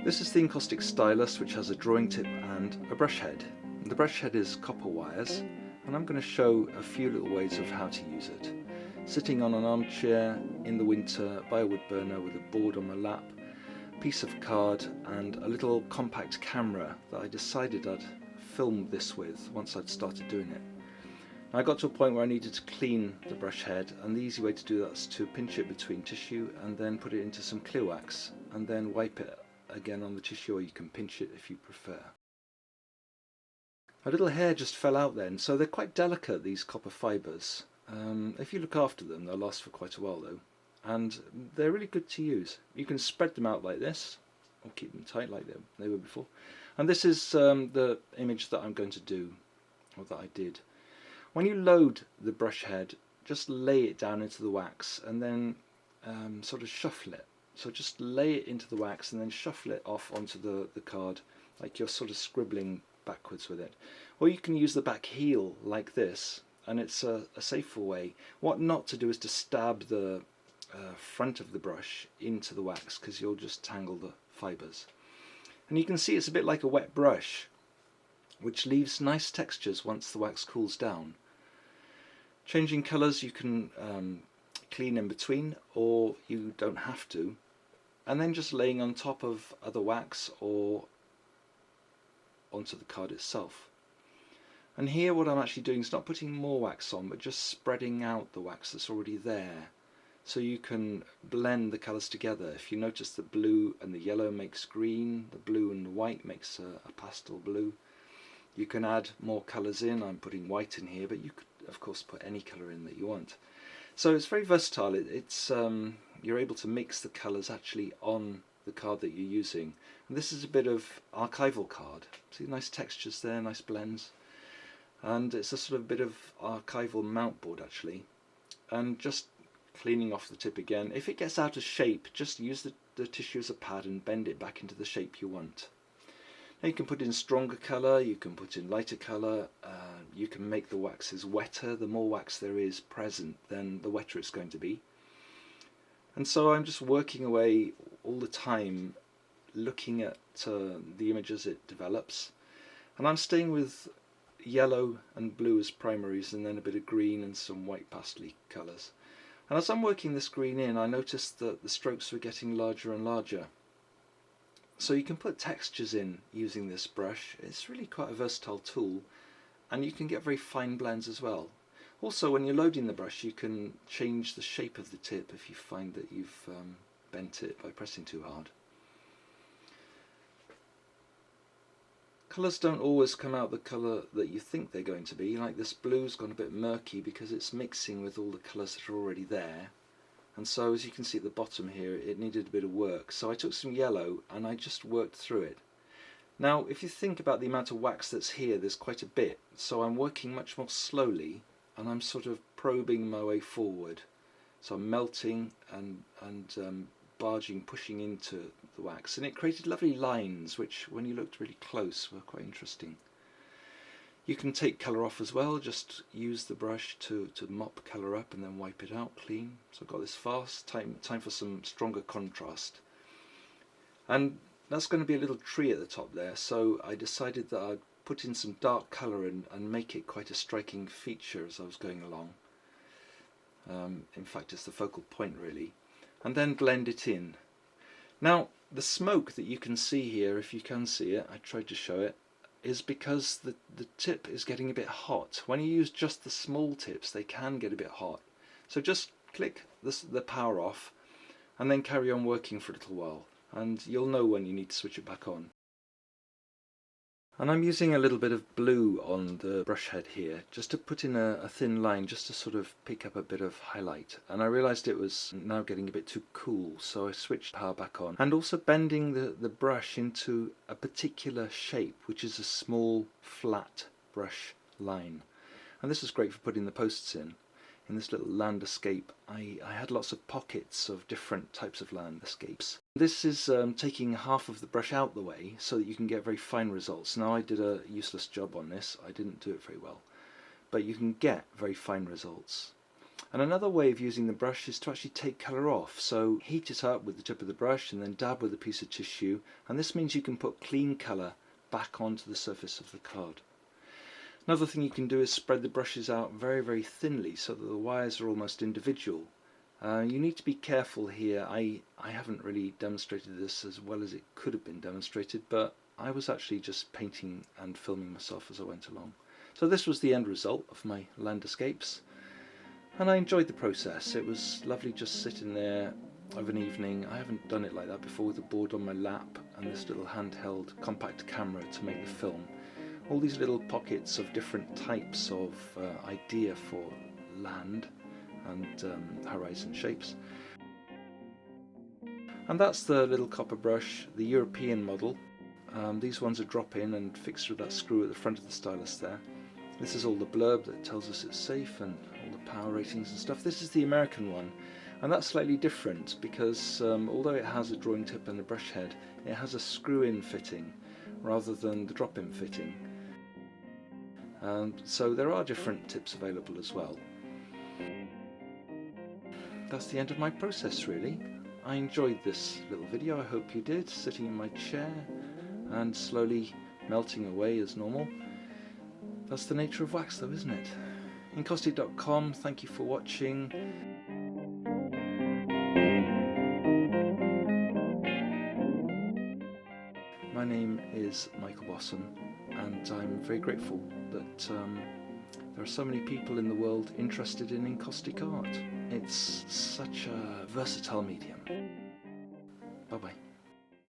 This is the encaustic stylus, which has a drawing tip and a brush head. The brush head is copper wires, and I'm going to show a few little ways of how to use it. Sitting on an armchair in the winter by a wood burner with a board on my lap, a piece of card and a little compact camera that I decided I'd film this with once I'd started doing it. I got to a point where I needed to clean the brush head, and the easy way to do that is to pinch it between tissue and then put it into some clear wax and then wipe it again on the tissue, or you can pinch it if you prefer. A little hair just fell out then, so they're quite delicate, these copper fibres. If you look after them, they'll last for quite a while though, and they're really good to use. You can spread them out like this, or keep them tight like they were before. And this is the image that I'm going to do, or that I did. When you load the brush head, just lay it down into the wax and then sort of shuffle it. So just lay it into the wax and then shuffle it off onto the card, like you're sort of scribbling backwards with it. Or you can use the back heel like this, and it's a safer way. What not to do is to stab the front of the brush into the wax, because you'll just tangle the fibres. And you can see it's a bit like a wet brush, which leaves nice textures once the wax cools down. Changing colours, you can clean in between, or you don't have to, and then just laying on top of other wax or onto the card itself. And here what I'm actually doing is not putting more wax on, but just spreading out the wax that's already there, so you can blend the colours together. If you notice, the blue and the yellow makes green, the blue and the white makes a pastel blue. You can add more colours in. I'm putting white in here, but you could of course put any colour in that you want. So it's very versatile. You're able to mix the colours actually on the card that you're using. And this is a bit of archival card. See, nice textures there, nice blends. And it's a sort of bit of archival mount board actually. And just cleaning off the tip again. If it gets out of shape, just use the tissue as a pad and bend it back into the shape you want. Now you can put in stronger colour, you can put in lighter colour, you can make the waxes wetter. The more wax there is present, then the wetter it's going to be. And so I'm just working away all the time, looking at the image as it develops. And I'm staying with yellow and blue as primaries, and then a bit of green and some white pastel colours. And as I'm working this green in, I noticed that the strokes were getting larger and larger. So you can put textures in using this brush. It's really quite a versatile tool, and you can get very fine blends as well. Also, when you're loading the brush, you can change the shape of the tip if you find that you've bent it by pressing too hard. Colours don't always come out the colour that you think they're going to be. Like this blue's gone a bit murky because it's mixing with all the colours that are already there. And so, as you can see at the bottom here, it needed a bit of work. So I took some yellow and I just worked through it. Now, if you think about the amount of wax that's here, there's quite a bit. So I'm working much more slowly, and I'm sort of probing my way forward. So I'm melting and barging, pushing into the wax. And it created lovely lines, which, when you looked really close, were quite interesting. You can take colour off as well, just use the brush to mop colour up and then wipe it out clean. So I've got this fast, time for some stronger contrast. And that's going to be a little tree at the top there, so I decided that I'd put in some dark colour and make it quite a striking feature as I was going along. In fact, it's the focal point really. And then blend it in. Now, the smoke that you can see here, if you can see it, I tried to show it, is because the tip is getting a bit hot. When you use just the small tips, they can get a bit hot. So just click the power off and then carry on working for a little while, and you'll know when you need to switch it back on. And I'm using a little bit of blue on the brush head here, just to put in a thin line, just to sort of pick up a bit of highlight. And I realised it was now getting a bit too cool, so I switched power back on. And also bending the brush into a particular shape, which is a small, flat brush line. And this is great for putting the posts in. In this little landscape, I had lots of pockets of different types of landscapes. This is taking half of the brush out the way so that you can get very fine results. Now, I did a useless job on this, I didn't do it very well, but you can get very fine results. And another way of using the brush is to actually take colour off. So heat it up with the tip of the brush and then dab with a piece of tissue, and this means you can put clean colour back onto the surface of the card. Another thing you can do is spread the brushes out very, very thinly so that the wires are almost individual. You need to be careful here. I haven't really demonstrated this as well as it could have been demonstrated, but I was actually just painting and filming myself as I went along. So this was the end result of my Landescapes, and I enjoyed the process. It was lovely just sitting there of an evening. I haven't done it like that before, with a board on my lap and this little handheld compact camera to make the film. All these little pockets of different types of idea for land and horizon shapes. And that's the little copper brush, the European model. These ones are drop in and fixed through that screw at the front of the stylus there. This is all the blurb that tells us it's safe and all the power ratings and stuff. This is the American one, and that's slightly different because although it has a drawing tip and a brush head, it has a screw-in fitting rather than the drop-in fitting. So there are different tips available as well. That's the end of my process, really. I enjoyed this little video, I hope you did, sitting in my chair and slowly melting away as normal. That's the nature of wax though, isn't it? encaustic.com, thank you for watching. My name is Michael Bosson, and I'm very grateful that there are so many people in the world interested in encaustic art. It's such a versatile medium.